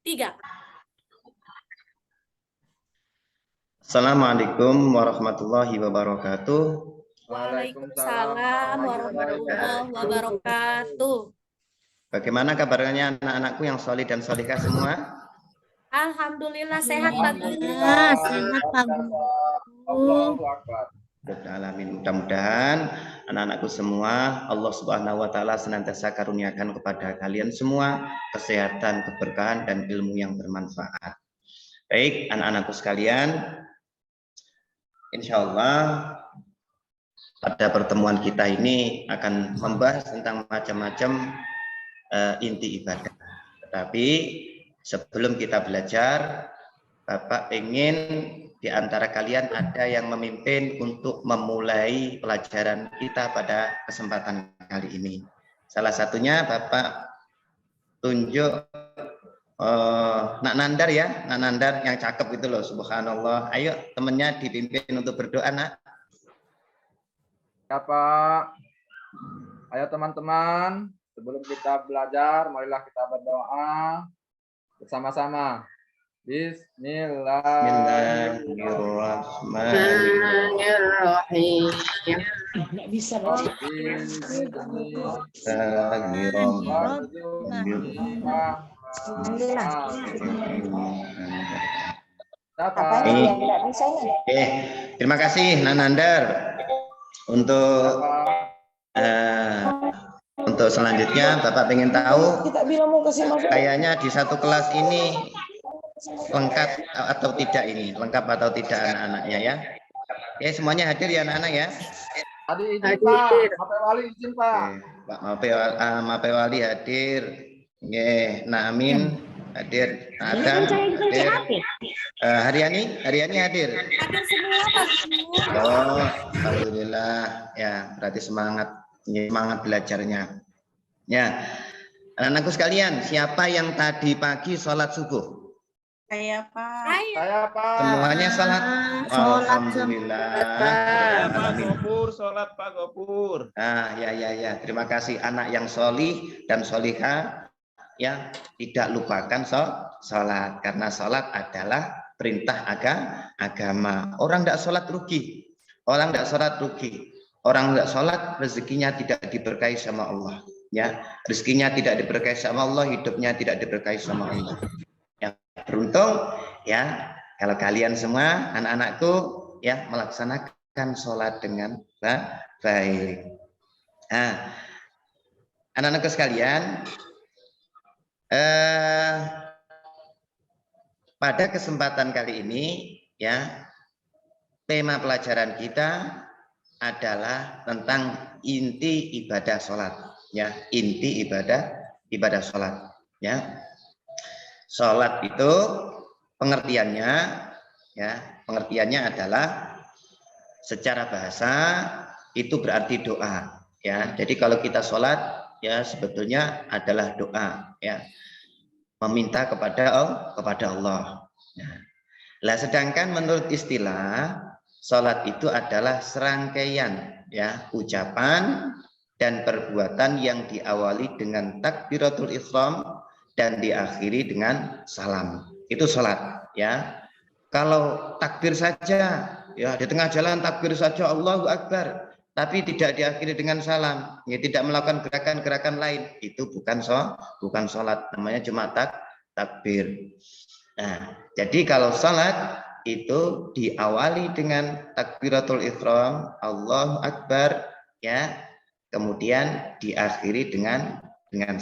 3. Assalamualaikum warahmatullahi wabarakatuh. Waalaikumsalam warahmatullahi wabarakatuh. Bagaimana kabarnya anak-anakku yang solih dan solihah semua? Alhamdulillah sehat Pak Guru. Sehat Pak Guru. Alamin. Mudah-mudahan anak-anakku semua Allah Subhanahu wa taala senantiasa karuniakan kepada kalian semua kesehatan, keberkahan dan ilmu yang bermanfaat. Baik, anak-anakku sekalian, insya Allah pada pertemuan kita ini akan membahas tentang macam-macam inti ibadah. Tetapi sebelum kita belajar, Bapak ingin di antara kalian ada yang memimpin untuk memulai pelajaran kita pada kesempatan kali ini. Salah satunya Bapak tunjuk Nak Nandar ya, Nak Nandar yang cakep itu loh, subhanallah. Ayo temennya dipimpin untuk berdoa, Nak. Ya Pak. Ayo teman-teman, sebelum kita belajar, marilah kita berdoa bersama-sama. Bismillahirrahmanirrahim. Nggak bisa Terima kasih Nanandar untuk selanjutnya Bapak ingin tahu kayaknya di satu kelas ini lengkap atau tidak ini, lengkap atau tidak anak-anaknya ya. Oke, semuanya hadir ya anak-anak ya. Hadir izin Pak, Mape Wali izin Pak. Pak Mape Wali hadir. Nggih, Nak Amin hadir, Adam hadir. Haryani hadir. Hadir semua Pak Guru. Oh, alhamdulillah ya, berarti semangat belajarnya. Ya. Anak-anakku sekalian, siapa yang tadi pagi sholat subuh? Saya Pak. Saya Pak. Semuanya sholat. Alhamdulillah. Sholat Pak Gopur. Ya. Terima kasih anak yang solih dan solihah. Ya, tidak lupakan sholat karena sholat adalah perintah agama. Orang tidak sholat rugi. Orang tidak sholat rezekinya tidak diberkahi sama Allah. Ya, rezekinya tidak diberkahi sama Allah, hidupnya tidak diberkahi sama Allah. Beruntung ya kalau kalian semua anak-anakku ya melaksanakan sholat dengan baik. Nah, anak-anakku sekalian, pada kesempatan kali ini ya tema pelajaran kita adalah tentang inti ibadah sholat ya, inti ibadah sholat ya. Sholat itu pengertiannya adalah secara bahasa itu berarti doa ya. Jadi kalau kita sholat ya sebetulnya adalah doa ya, meminta kepada Allah. Nah, sedangkan menurut istilah sholat itu adalah serangkaian ya ucapan dan perbuatan yang diawali dengan takbiratul ihram dan diakhiri dengan salam. Itu sholat ya. Kalau takbir saja ya, di tengah jalan takbir saja Allahu Akbar, tapi tidak diakhiri dengan salam, ya, tidak melakukan gerakan-gerakan lain, itu bukan sholat, namanya cuma takbir. Nah, jadi kalau sholat itu diawali dengan takbiratul ihram Allahu Akbar ya, kemudian diakhiri dengan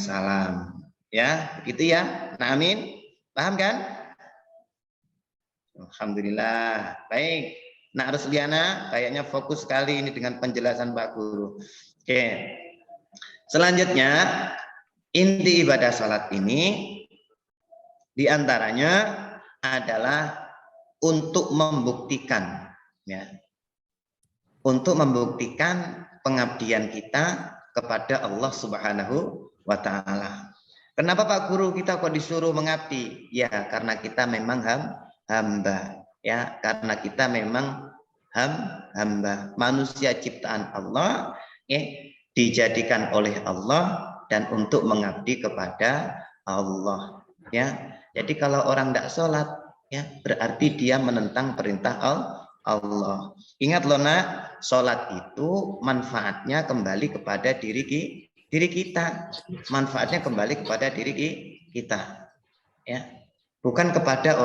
salam. Ya, begitu ya. Nah, amin. Paham kan? Alhamdulillah. Baik. Nak Rusliana kayaknya fokus sekali ini dengan penjelasan Pak Guru. Oke. Selanjutnya, inti ibadah salat ini diantaranya adalah untuk membuktikan ya. Untuk membuktikan pengabdian kita kepada Allah Subhanahu wa taala. Kenapa Pak Guru kita kok disuruh mengabdi? Ya, karena kita memang hamba. Ya, karena kita memang hamba. Manusia ciptaan Allah, ya, dijadikan oleh Allah dan untuk mengabdi kepada Allah. Ya, jadi kalau orang tidak sholat, ya berarti dia menentang perintah Allah. Ingat loh nak, sholat itu manfaatnya kembali kepada diri kita. Manfaatnya kembali kepada diri kita. Ya, bukan kepada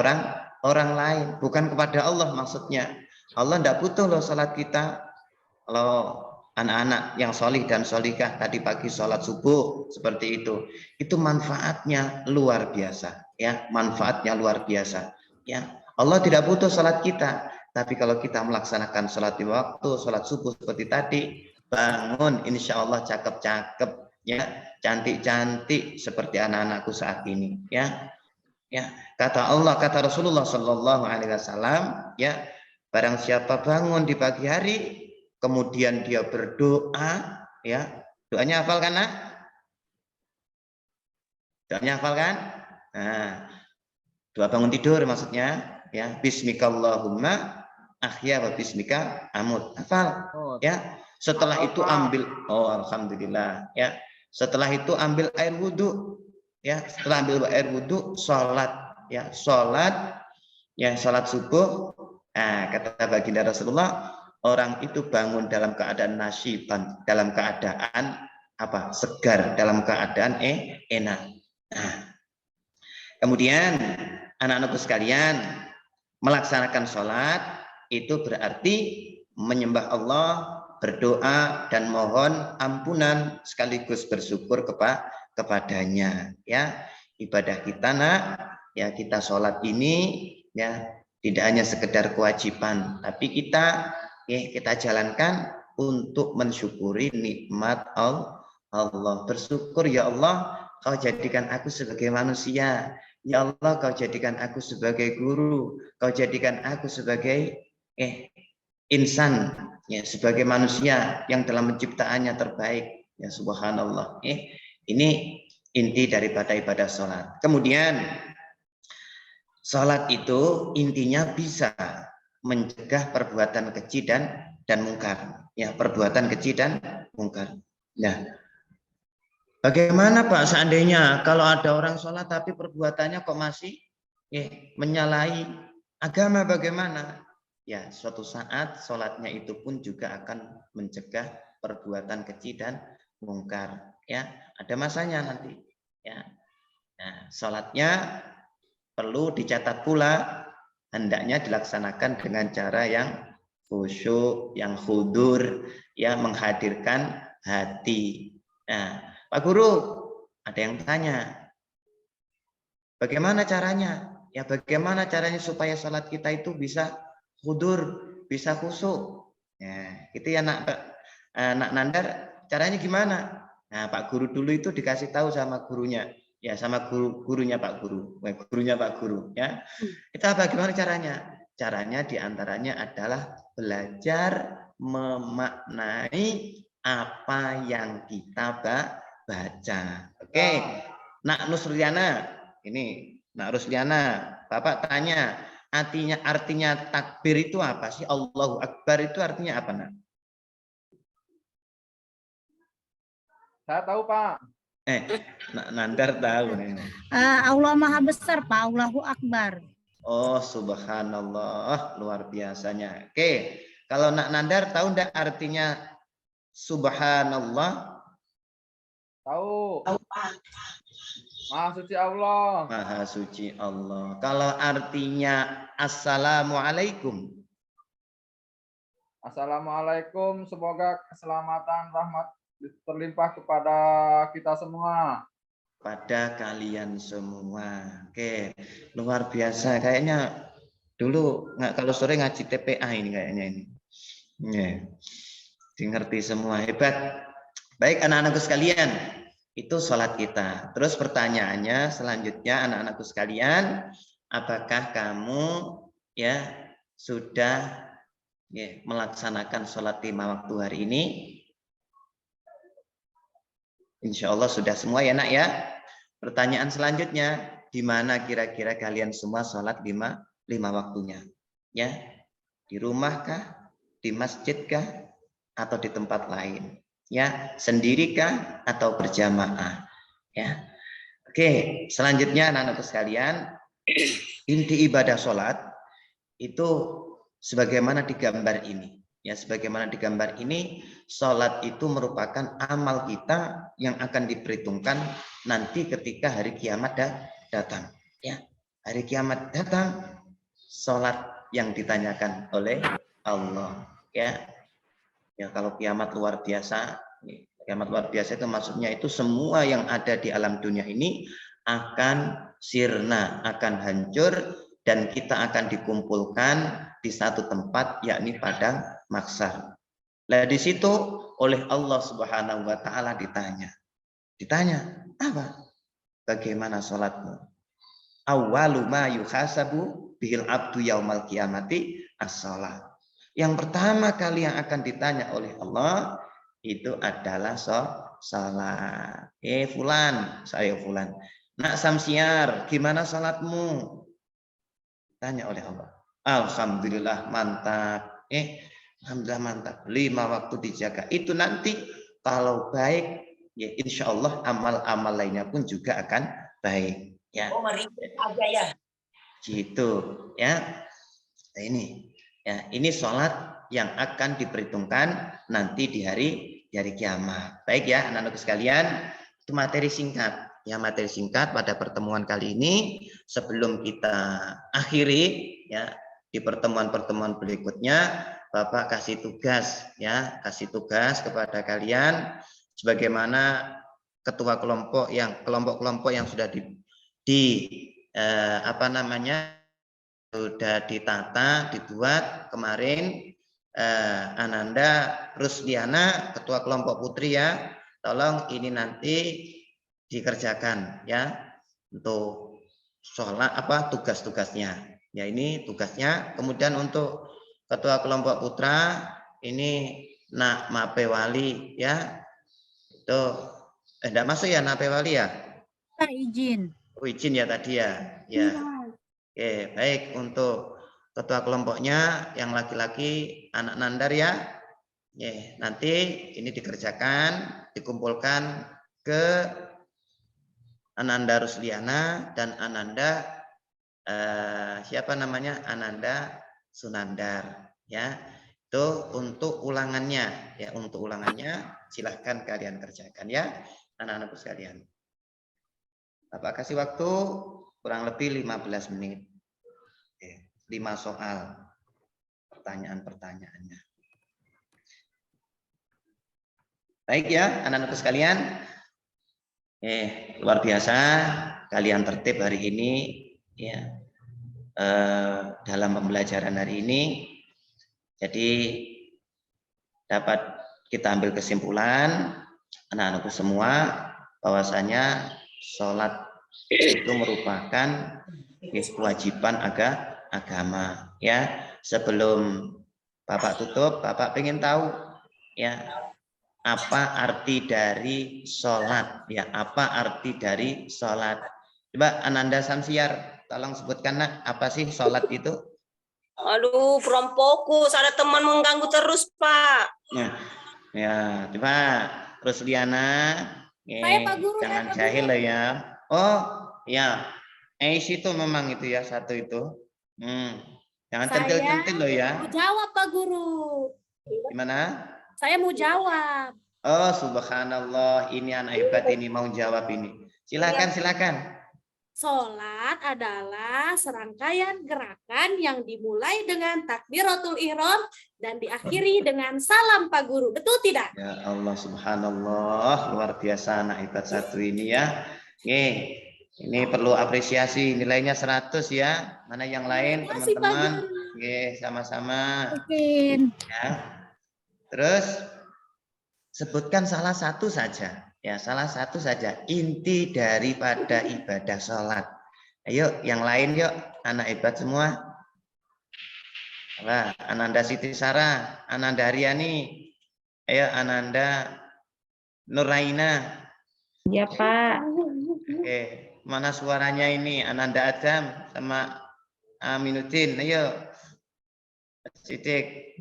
orang lain, bukan kepada Allah maksudnya. Allah tidak butuh loh sholat kita. Kalau anak-anak yang solih dan solikah tadi pagi sholat subuh seperti itu manfaatnya luar biasa, ya manfaatnya luar biasa. Ya, Allah tidak butuh sholat kita, tapi kalau kita melaksanakan sholat di waktu, sholat subuh seperti tadi, bangun, insya Allah cakep-cakep, ya cantik-cantik seperti anak-anakku saat ini, ya. Ya, kata Allah, kata Rasulullah Shallallahu Alaihi Wasallam, ya barang siapa bangun di pagi hari kemudian dia berdoa, ya doanya hafal kan nak? Doanya hafal kan? Nah, doa bangun tidur maksudnya, ya Bismikallahumma ahya wa bismika amut, hafal, ya. Setelah itu ambil, oh alhamdulillah, ya. Setelah itu ambil air wudhu, ya. Setelah ambil air wudhu, sholat, ya sholat, ya sholat subuh. Nah, kata baginda Rasulullah, orang itu bangun dalam keadaan nasyiban, dalam keadaan apa? Segar, dalam keadaan enak. Nah, kemudian anak-anakku sekalian, melaksanakan sholat itu berarti menyembah Allah, berdoa dan mohon ampunan sekaligus bersyukur kepadanya. Ya, ibadah kita nak, ya kita sholat ini ya tidak hanya sekedar kewajiban, tapi kita jalankan untuk mensyukuri nikmat Allah. Bersyukur ya Allah, kau jadikan aku sebagai manusia. Ya Allah, kau jadikan aku sebagai guru. Kau jadikan aku sebagai insan, ya sebagai manusia yang dalam penciptaannya terbaik. Ya subhanallah. Ini inti daripada ibadah sholat. Kemudian sholat itu intinya bisa mencegah perbuatan keji dan mungkar. Ya, perbuatan keji dan mungkar. Nah, bagaimana Pak seandainya kalau ada orang sholat tapi perbuatannya kok masih menyalahi agama, bagaimana? Ya, suatu saat sholatnya itu pun juga akan mencegah perbuatan keji dan mungkar. Ya, ada masanya nanti. Ya, nah, sholatnya perlu dicatat pula, hendaknya dilaksanakan dengan cara yang khusyuk, yang khudur, yang menghadirkan hati. Nah, Pak Guru, ada yang tanya, bagaimana caranya? Ya, bagaimana caranya supaya sholat kita itu bisa khudur, bisa khusyuk? Ya, itu ya nak Nandar, caranya gimana? Nah, Pak Guru dulu itu dikasih tahu sama gurunya. Ya, sama gurunya Pak Guru, gurunya Pak Guru, ya. Kita bagaimana caranya? Caranya diantaranya adalah belajar memaknai apa yang kita baca. Oke, Nak Nusriana, ini Nak Rusliana, Bapak tanya, artinya takbir itu apa sih? Allahu Akbar itu artinya apa, Nak? Saya tahu, Pak. Nandar tahu. Allah Maha Besar, Pak. Allahu Akbar. Oh, subhanallah, luar biasanya. Oke, kalau Nak Nandar tahu enggak artinya subhanallah? Tahu. Maha suci Allah. Maha suci Allah. Kalau artinya assalamualaikum? Assalamualaikum, semoga keselamatan, rahmat terlimpah kepada kita semua. Pada kalian semua. Oke, luar biasa. Kayaknya dulu kalau sore ngaji TPA ini kayaknya ini. Ya, ngerti semua, hebat. Baik anak-anakku sekalian, itu sholat kita. Terus pertanyaannya selanjutnya anak-anakku sekalian, apakah kamu ya sudah melaksanakan sholat 5 waktu hari ini? Insya Allah sudah semua ya nak ya. Pertanyaan selanjutnya, di mana kira-kira kalian semua sholat 5 waktunya? Ya, di rumahkah, di masjidkah, atau di tempat lain? Ya, sendirikah atau berjamaah? Ya, Oke, selanjutnya anak-anakku sekalian, inti ibadah sholat itu sebagaimana digambar ini. Ya, sebagaimana digambar ini, sholat itu merupakan amal kita yang akan diperhitungkan nanti ketika hari kiamat datang. Ya, hari kiamat datang, sholat yang ditanyakan oleh Allah. Ya, kalau kiamat luar biasa, kiamat luar biasa itu maksudnya itu semua yang ada di alam dunia ini akan sirna, akan hancur, dan kita akan dikumpulkan di satu tempat, yakni padang mahsyar. Nah, di situ oleh Allah Subhanahu wa taala ditanya, apa? Bagaimana salatmu? Awwalu ma yuhasabu bihil abdu yaumal qiyamati as-shalah. Yang pertama kali yang akan ditanya oleh Allah itu adalah salat. Fulan, saya fulan. Nak Samsiar, gimana salatmu? Tanya oleh Allah. Alhamdulillah mantap. Alhamdulillah mantap. 5 waktu dijaga. Itu nanti kalau baik, ya insya Allah amal-amal lainnya pun juga akan baik. Ya. Oh, mari aja ya. Gitu, ya. Nah, ini sholat yang akan diperhitungkan nanti di hari kiamat. Baik ya, anak-anak sekalian, itu materi singkat. Ya, materi singkat pada pertemuan kali ini. Sebelum kita akhiri, ya, di pertemuan-pertemuan berikutnya, Bapak kasih tugas, ya, kasih tugas kepada kalian sebagaimana ketua kelompok kelompok-kelompok yang sudah sudah ditata, dibuat kemarin. Ananda Rusdiana, ketua kelompok putri ya, tolong ini nanti dikerjakan ya untuk sholat tugas-tugasnya. Ya, ini tugasnya. Kemudian untuk ketua kelompok putra ini Nak Mape Wali ya, itu enggak masuk ya Nak Mape Wali ya? Izin. Oh, izin ya tadi ya. Ya. Oke, baik, untuk ketua kelompoknya yang laki-laki anak Nandar ya. Nanti ini dikerjakan, dikumpulkan ke Ananda Rusliana dan Ananda Ananda Sunandar ya. Itu untuk ulangannya ya, untuk ulangannya silahkan kalian kerjakan ya anak-anakku sekalian. Bapak kasih waktu kurang lebih 15 menit. 5 soal pertanyaan-pertanyaannya. Baik ya anak-anakku sekalian. Luar biasa kalian tertib hari ini ya, dalam pembelajaran hari ini. Jadi dapat kita ambil kesimpulan anak-anakku semua bahwasanya sholat itu merupakan kewajiban agama ya. Sebelum Bapak tutup, Bapak pengen tahu ya apa arti dari sholat ya, apa arti dari sholat. Coba Ananda Samsiar tolong sebutkan nak, apa sih sholat itu? Aduh, kurang fokus, ada teman mengganggu terus Pak. Ya coba Rusliana, Saya Pak Guru, jangan jahil loh ya. Oh ya, itu memang itu ya, satu itu. Jangan centil-centil loh ya. Mau jawab Pak Guru. Gimana? Saya mau jawab. Oh subhanallah, ini anak hebat ini mau jawab ini. Silakan. Sholat adalah serangkaian gerakan yang dimulai dengan takbiratul ihram dan diakhiri dengan salam Pak Guru. Betul tidak? Ya Allah subhanallah, luar biasa anak hebat satu ini ya. Ini perlu apresiasi, nilainya 100 ya. Mana yang lain teman-teman? Sama-sama. Ya. Terus sebutkan salah satu saja. Ya, salah satu saja inti daripada ibadah sholat. Ayo, yang lain yuk, anak hebat semua. Nah, Ananda Siti Sarah, Ananda Haryani, ayo Ananda Nuraina. Ya Pak. Oke, mana suaranya ini? Ananda Adam sama Aminuddin, ayo. Sidik.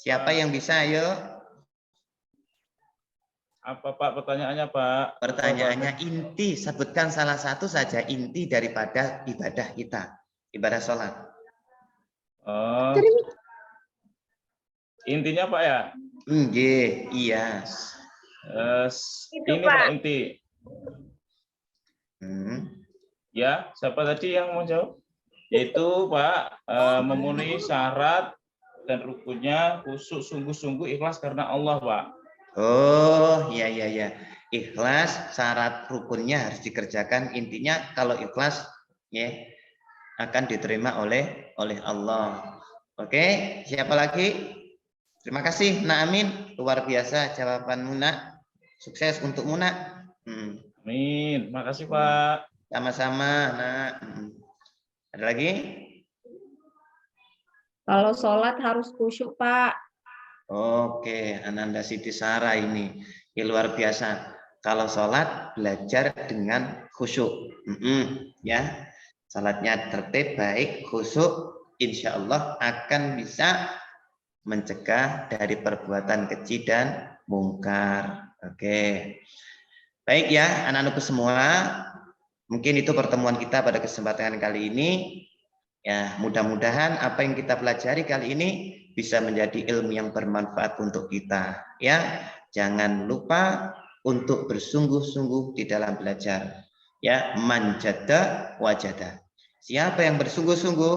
Siapa yang bisa, ayo? Apa Pak pertanyaannya Pak? Pertanyaannya inti, sebutkan salah satu saja inti daripada ibadah kita, ibadah sholat. Oh, intinya Pak ya? Iya. Itu, Ini Pak. Pak inti. Hmm. Ya, siapa tadi yang mau jawab? Yaitu Pak memenuhi syarat dan rukunnya khusyuk sungguh-sungguh ikhlas karena Allah Pak. Oh, iya. Ikhlas, syarat rukunnya harus dikerjakan. Intinya kalau ikhlas, ya akan diterima oleh Allah. Oke, siapa lagi? Terima kasih, Nak Amin. Luar biasa jawabanmu, Nak. Sukses untuk Nak. Amin. Makasih Pak. Sama-sama, Nak. Ada lagi? Kalau sholat harus khusyuk, Pak. Oke, Ananda Siti Sara ini. Ya, luar biasa. Kalau sholat, belajar dengan khusyuk. Ya, sholatnya tertib, baik, khusyuk. Insya Allah akan bisa mencegah dari perbuatan keji dan mungkar. Oke. Baik ya, anak-anakku semua. Mungkin itu pertemuan kita pada kesempatan kali ini. Ya, mudah-mudahan apa yang kita pelajari kali ini bisa menjadi ilmu yang bermanfaat untuk kita. Ya, jangan lupa untuk bersungguh-sungguh di dalam belajar. Ya, manjada wajada. Siapa yang bersungguh-sungguh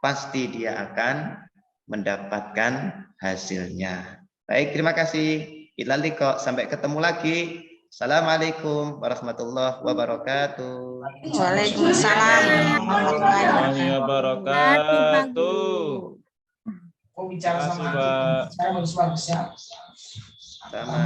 pasti dia akan mendapatkan hasilnya. Baik, terima kasih. Ilal liqa, sampai ketemu lagi. Assalamualaikum warahmatullahi wabarakatuh. Waalaikumsalam Warahmatullahi wabarakatuh. Kok bicara Terima sama kasih, Pak. bicara bagus-bagus ya. Sama.